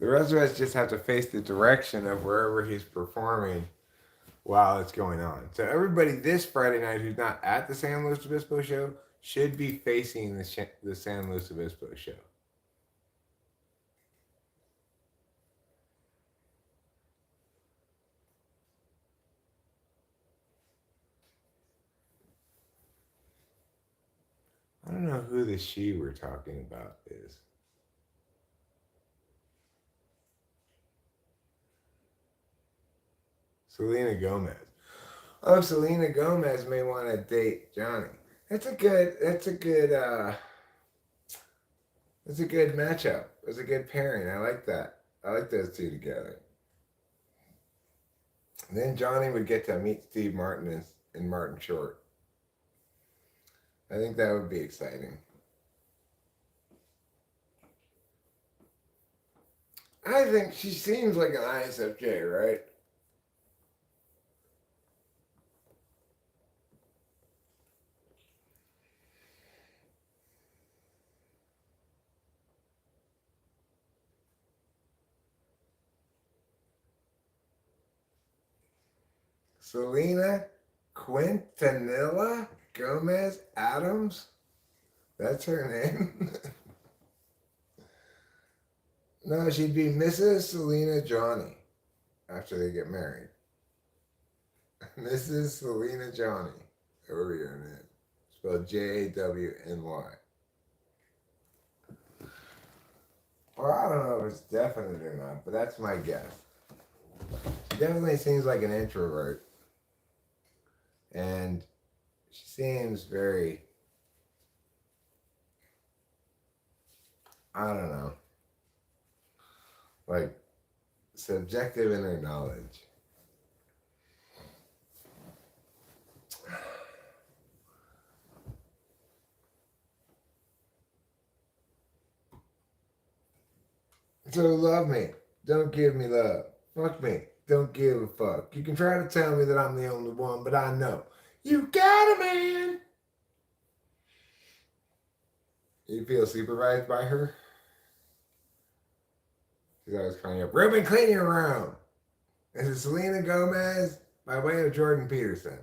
The rest of us just have to face the direction of wherever he's performing while it's going on. So everybody this Friday night who's not at the San Luis Obispo show should be facing the San Luis Obispo show. I don't know who the she we're talking about is. Selena Gomez. Oh, Selena Gomez may want to date Johnny. That's a good matchup. It's a good pairing. I like that. I like those two together. And then Johnny would get to meet Steve Martin and Martin Short. I think that would be exciting. I think she seems like an ISFJ, right? Selena Quintanilla Gomez Adams? That's her name? No, she'd be Mrs. Selena Johnny after they get married. Mrs. Selena Johnny. Over your name. Spelled Jawny. Well, I don't know if it's definite or not, but that's my guess. She definitely seems like an introvert. And she seems very, I don't know, like subjective in her knowledge. So love me, don't give me love. Fuck me, don't give a fuck. You can try to tell me that I'm the only one, but I know you got a man. You feel supervised by her? She's always calling up, Ruben, clean your room. This is Selena Gomez by way of Jordan Peterson.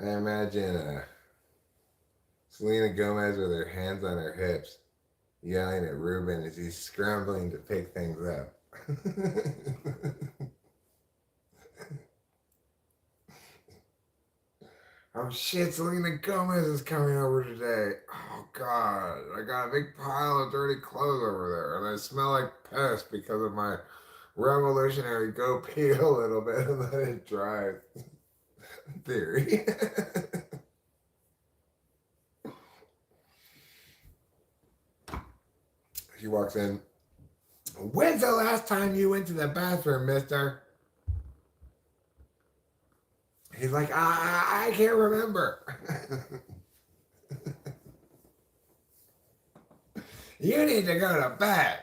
I imagine Selena Gomez with her hands on her hips, yelling at Ruben as he's scrambling to pick things up. Oh shit, Selena Gomez is coming over today. Oh god, I got a big pile of dirty clothes over there, and I smell like piss because of my revolutionary go pee a little bit and let it dry theory. She walks in. When's the last time you went to the bathroom, mister? He's like, I can't remember. You need to go to bed.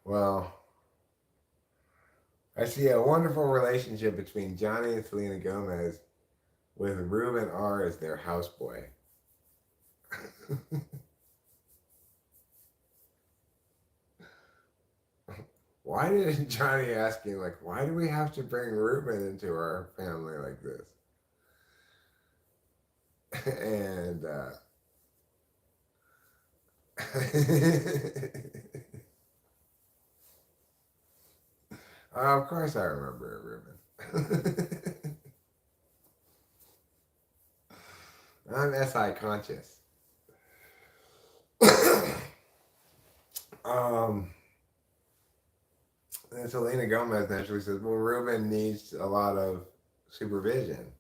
Well, I see a wonderful relationship between Johnny and Selena Gomez with Ruben R. as their houseboy. Why did Johnny asking, like, why do we have to bring Ruben into our family like this? And, of course I remember Ruben. I'm SI conscious. And Selena Gomez naturally says, well, Ruben needs a lot of supervision.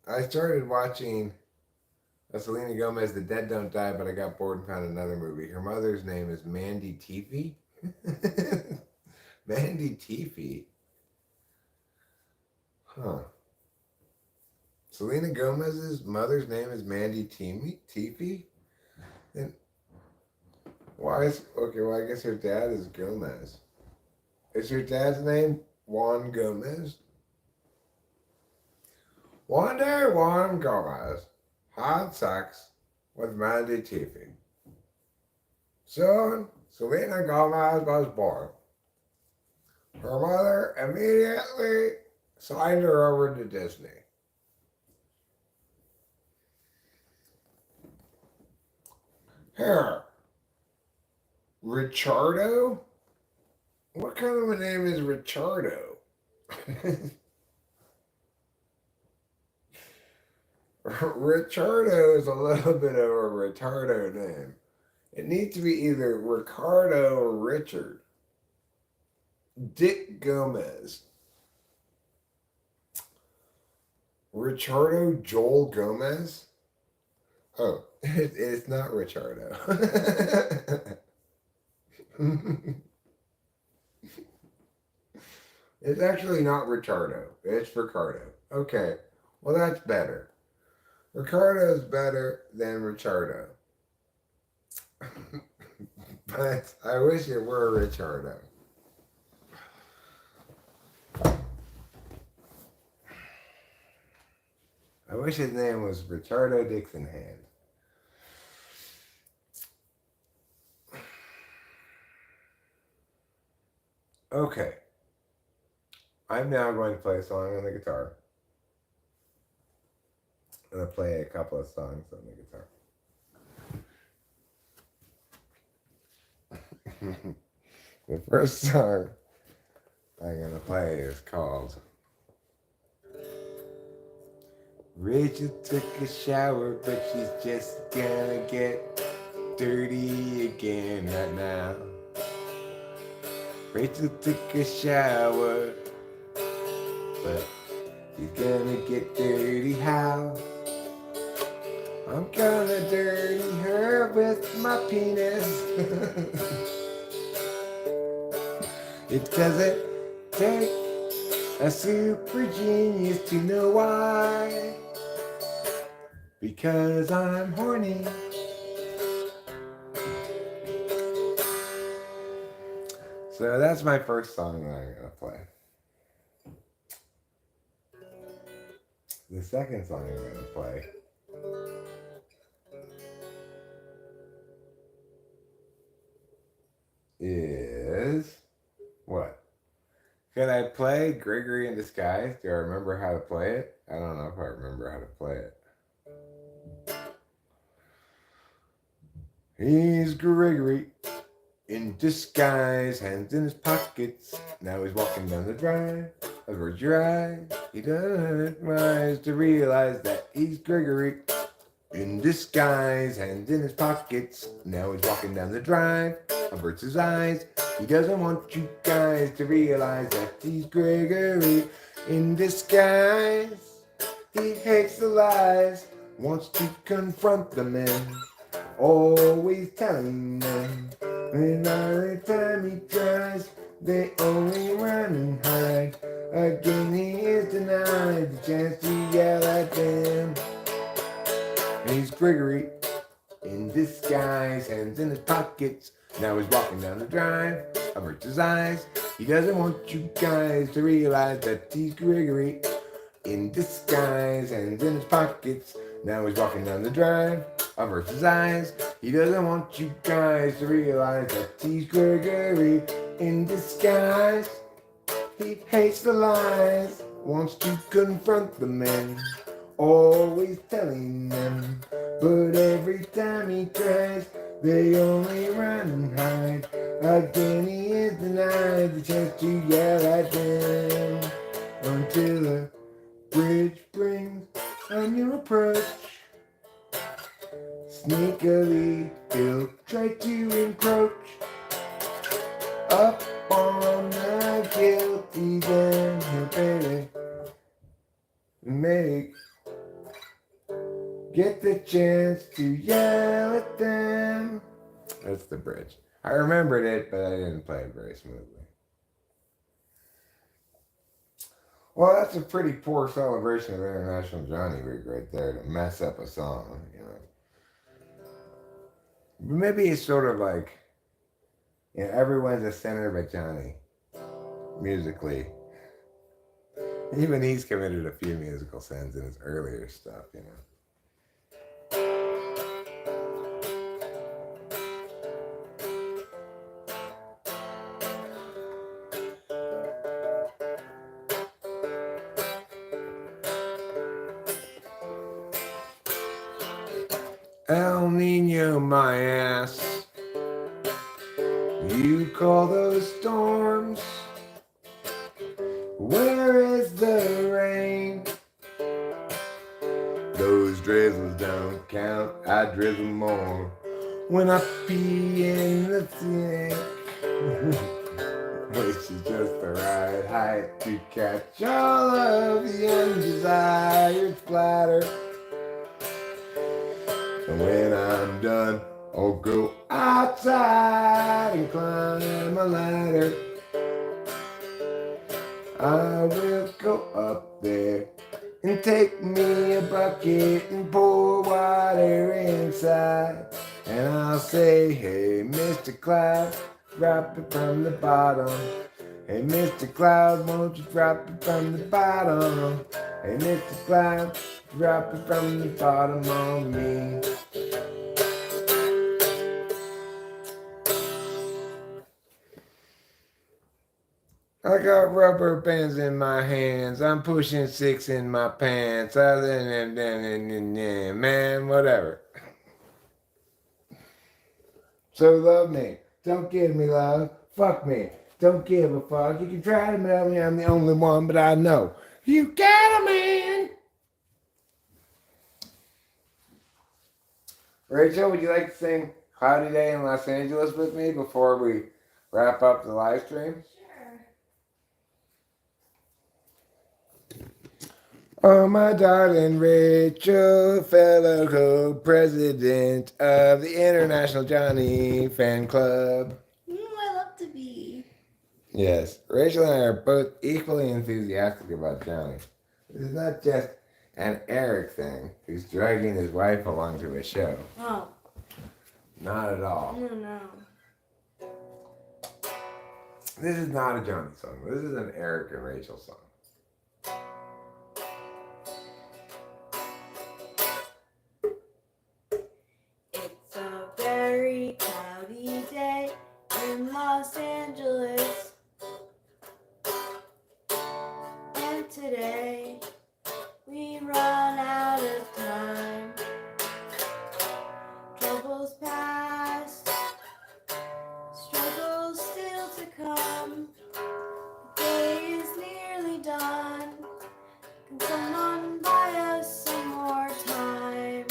I started watching Selena Gomez, The Dead Don't Die, but I got bored and found another movie. Her mother's name is Mandy Teefy. Mandy Teefy. Huh. Selena Gomez's mother's name is Mandy Teefy? And why is, okay, well, I guess her dad is Gomez. Is her dad's name Juan Gomez? One day, Juan Gomez had sex with Mandy Teefy. Soon, Selena Gomez was born. Her mother immediately signed her over to Disney. Here, Richardo? What kind of a name is Richardo? Richardo is a little bit of a retardo name. It needs to be either Ricardo or Richard. Dick Gomez. Richardo Joel Gomez? Oh, it's not Richardo. It's actually not Richardo. It's Ricardo. Okay, well that's better. Ricardo is better than Richardo. But I wish it were Richardo. I wish his name was Richardo Dixon Hand. Okay. I'm now going to play a song on the guitar. I'm going to play a couple of songs on the guitar. The first song I'm going to play is called Rachel took a shower, but she's just gonna get dirty again right now. Rachel took a shower, but she's gonna get dirty how? I'm gonna dirty her with my penis. It doesn't take a super genius to know why. Because I'm horny. So that's my first song that I'm gonna play. The second song I'm gonna play is what? Can I play Gregory in Disguise? Do I remember how to play it? I don't know if I remember how to play it. He's Gregory in disguise, hands in his pockets. Now he's walking down the drive. Avert your eyes. He doesn't rise to realize that he's Gregory in disguise, hands in his pockets. Now he's walking down the drive. Averts his eyes. He doesn't want you guys to realize that he's Gregory in disguise. He hates the lies, wants to confront the men. always telling them. And every time he tries, they only run and hide. Again he is denied the chance to yell at them. And he's Gregory in disguise, hands in his pockets. Now he's walking down the drive, averts his eyes. He doesn't want you guys to realize that he's Gregory in disguise, hands in his pockets. Now he's walking down the drive, averts his eyes. He doesn't want you guys to realize that he's Gregory in disguise. He hates the lies, wants to confront the men, always telling them. But every time he tries, they only run and hide. Again he is denied the chance to yell at them. Until the bridge brings a new approach. Sneakily he'll try to encroach up on the guilty, then he'll get the chance to yell at them. That's the bridge. I remembered it, but I didn't play it very smoothly. Well, that's a pretty poor celebration of International Johnny Week right there to mess up a song, you know. But maybe it's sort of like, you know, everyone's a center but Johnny, musically. Even he's committed a few musical sins in his earlier stuff, you know. El Nino, my ass. You call those storms? Where is the rain? Those drizzles don't count, I drizzle more when I pee in the sink. Which is just the right height to catch all of the undesired splatter. And when I'm done, I'll go outside and climb a ladder. I will go up there and take me a bucket and pour water inside. And I'll say, hey, Mr. Cloud, drop it from the bottom. Hey, Mr. Cloud, won't you drop it from the bottom? Hey, Mr. Cloud, drop it from the bottom on me. I got rubber bands in my hands. I'm pushing 6 in my pants. Man, whatever. So love me. Don't give me love. Fuck me. Don't give a fuck. You can try to tell me I'm the only one, but I know you got a man. Rachel, would you like to sing Cloudy Day in Los Angeles with me before we wrap up the live stream? Oh, my darling Rachel, fellow co-president of the International Johnny Fan Club. I love to be. Yes, Rachel and I are both equally enthusiastic about Johnny. This is not just an Eric thing who's dragging his wife along to a show. Oh. Not at all. No. This is not a Johnny song. This is an Eric and Rachel song. It's a very cloudy day in Los Angeles. And today we run out of time. Troubles past, struggles still to come. The day is nearly done. Can someone buy us some more time?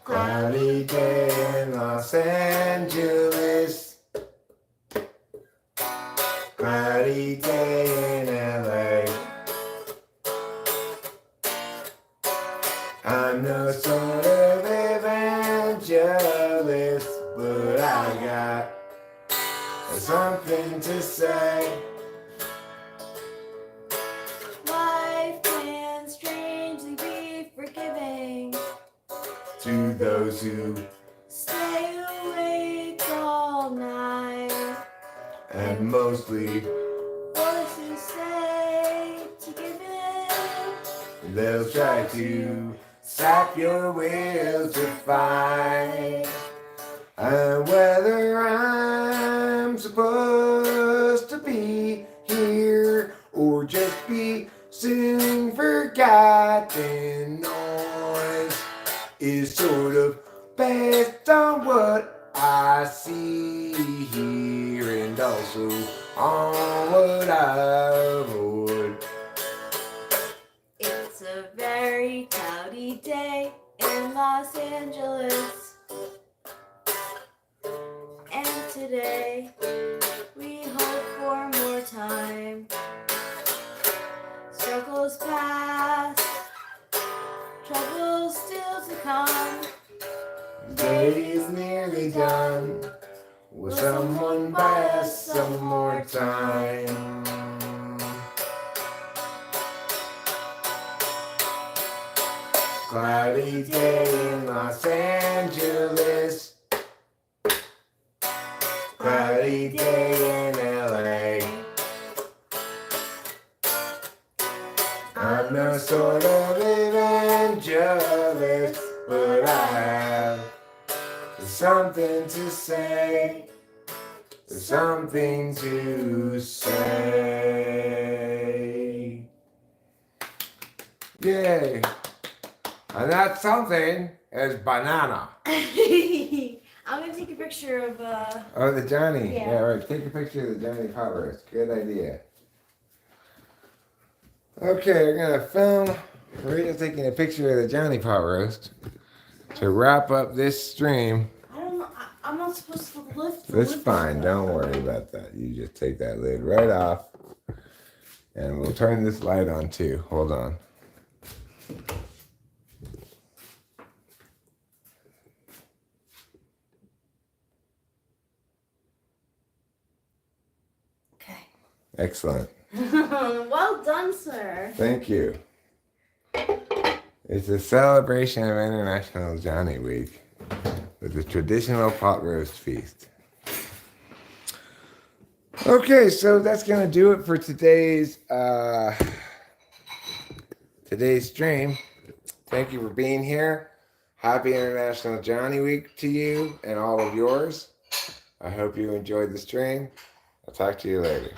Cloudy day in Los Angeles. Cloudy day in LA. I'm no sort of evangelist, but I got something to say. Life can strangely be forgiving To those who stay awake all night. and mostly Voices say to give in. they'll try to sap your will to fight. And whether I'm supposed to be here or just be soon forgotten, noise is sort of based on what I see here and also on what I avoid. It's a very cloudy day in Los Angeles. And today we hope for more time. Struggles past, troubles still to come. Day's nearly done. Will someone buy us some more time? Cloudy day in Los Angeles. Cloudy day in LA. I'm no sort of evangelist, but I have something to say. Something to say. Yay! And that something is banana. I'm gonna take a picture of Oh, the Johnny. Yeah. Yeah, right. Take a picture of the Johnny Potroast. Good idea. Okay, we're gonna film Rita taking a picture of the Johnny Potroast to wrap up this stream. I'm not supposed to lift the That's lid fine. up. Don't worry about that. You just take that lid right off, and we'll turn this light on too. Hold on. Okay. Excellent. Well done, sir. Thank you. It's a celebration of International Johnny Week with the traditional pot roast feast. Okay, so that's gonna do it for today's stream. Thank you for being here. Happy International Johnny Week to you and all of yours. I hope you enjoyed the stream. I'll talk to you later.